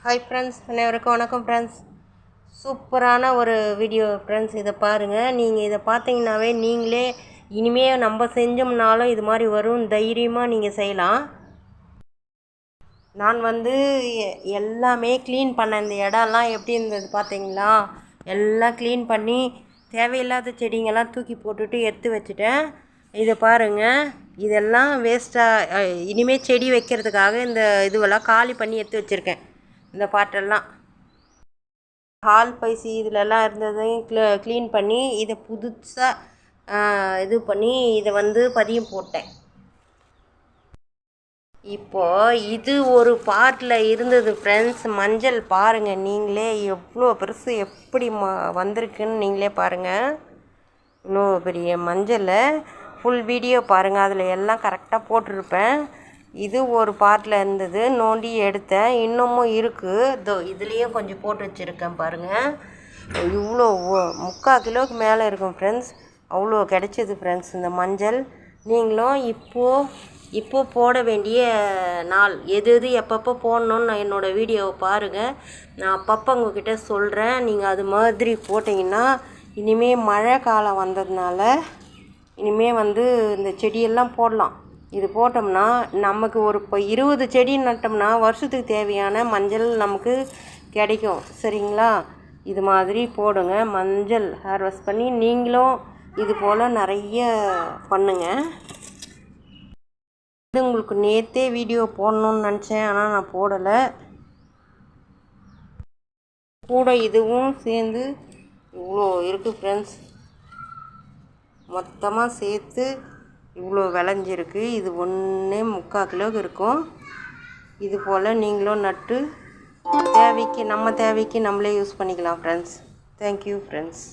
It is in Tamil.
ஹாய் ஃப்ரெண்ட்ஸ், அனைவருக்கும் வணக்கம் ஃப்ரெண்ட்ஸ். சூப்பரான ஒரு வீடியோ ஃப்ரெண்ட்ஸ். இதை பாருங்கள். நீங்கள் இதை பார்த்தீங்கன்னாவே நீங்களே இனிமேல் நம்ம செஞ்சோம்னாலும் இது மாதிரி வரும், தைரியமாக நீங்கள் செய்யலாம். நான் எல்லாமே க்ளீன் பண்ண இந்த இடம்லாம் எப்படி இருந்தது பார்த்தீங்களா? எல்லாம் க்ளீன் பண்ணி தேவையில்லாத செடிங்கெல்லாம் தூக்கி போட்டுட்டு எடுத்து வச்சுட்டேன். இதை பாருங்கள், இதெல்லாம் வேஸ்ட்டாக இனிமேல் செடி வைக்கிறதுக்காக இந்த இதுவெல்லாம் காலி பண்ணி எடுத்து வச்சுருக்கேன். இந்த பாட்டெல்லாம் ஹால் பைசி இதிலெல்லாம் இருந்ததையும் க்ளீன் பண்ணி இதை புதுசாக இது பண்ணி இதை பதியம் போட்டேன். இப்போது இது ஒரு பாட்டில் இருந்தது ஃப்ரெண்ட்ஸ். மஞ்சள் பாருங்கள், நீங்களே எவ்வளோ பெருசு எப்படி வந்திருக்குன்னு நீங்களே பாருங்கள். இவ்வளோ பெரிய மஞ்சளை ஃபுல் வீடியோ பாருங்கள், அதில் எல்லாம் கரெக்டாக போட்டிருப்பேன். இது ஒரு பாட்டில் இருந்தது, நோண்டி எடுத்தேன். இன்னமும் இருக்குது, இதோ இதுலேயும் கொஞ்சம் போட்டு வச்சுருக்கேன் பாருங்கள். இவ்வளோ 3/4 கிலோவுக்கு மேலே இருக்கும் ஃப்ரெண்ட்ஸ். அவ்வளோ கிடச்சிது ஃப்ரெண்ட்ஸ் இந்த மஞ்சள். நீங்களும் இப்போது போட வேண்டிய நாள் எது எப்பப்போ போடணுன்னு நான் என்னோடய வீடியோவை பாருங்கள். நான் அப்பப்போ உங்கள்கிட்ட சொல்கிறேன். நீங்கள் அது மாதிரி போட்டிங்கன்னா இனிமேல் மழை காலம் வந்ததுனால இனிமேல் இந்த செடியெல்லாம் போடலாம். இது போட்டோம்னா நமக்கு இப்போ 20 செடி நட்டோம்னா வருஷத்துக்கு தேவையான மஞ்சள் நமக்கு கிடைக்கும். சரிங்களா? இது மாதிரி போடுங்க. மஞ்சள் ஹார்வெஸ்ட் பண்ணி நீங்களும் இது போல் நிறைய பண்ணுங்க. இது உங்களுக்கு நேற்றே வீடியோ போடணுன்னு நினச்சேன், ஆனால் நான் போடலை. கூட இதுவும் சேர்ந்து இவ்வளோ இருக்குது ஃப்ரெண்ட்ஸ். மொத்தமாக சேர்த்து இவ்வளோ விளைஞ்சிருக்கு. இது 1.25 கிலோவுக்கு இருக்கும். இது போல் நீங்களும் நட்டு நம்ம தேவைக்கு நம்மளே யூஸ் பண்ணிக்கலாம் ஃப்ரெண்ட்ஸ். Thank you friends.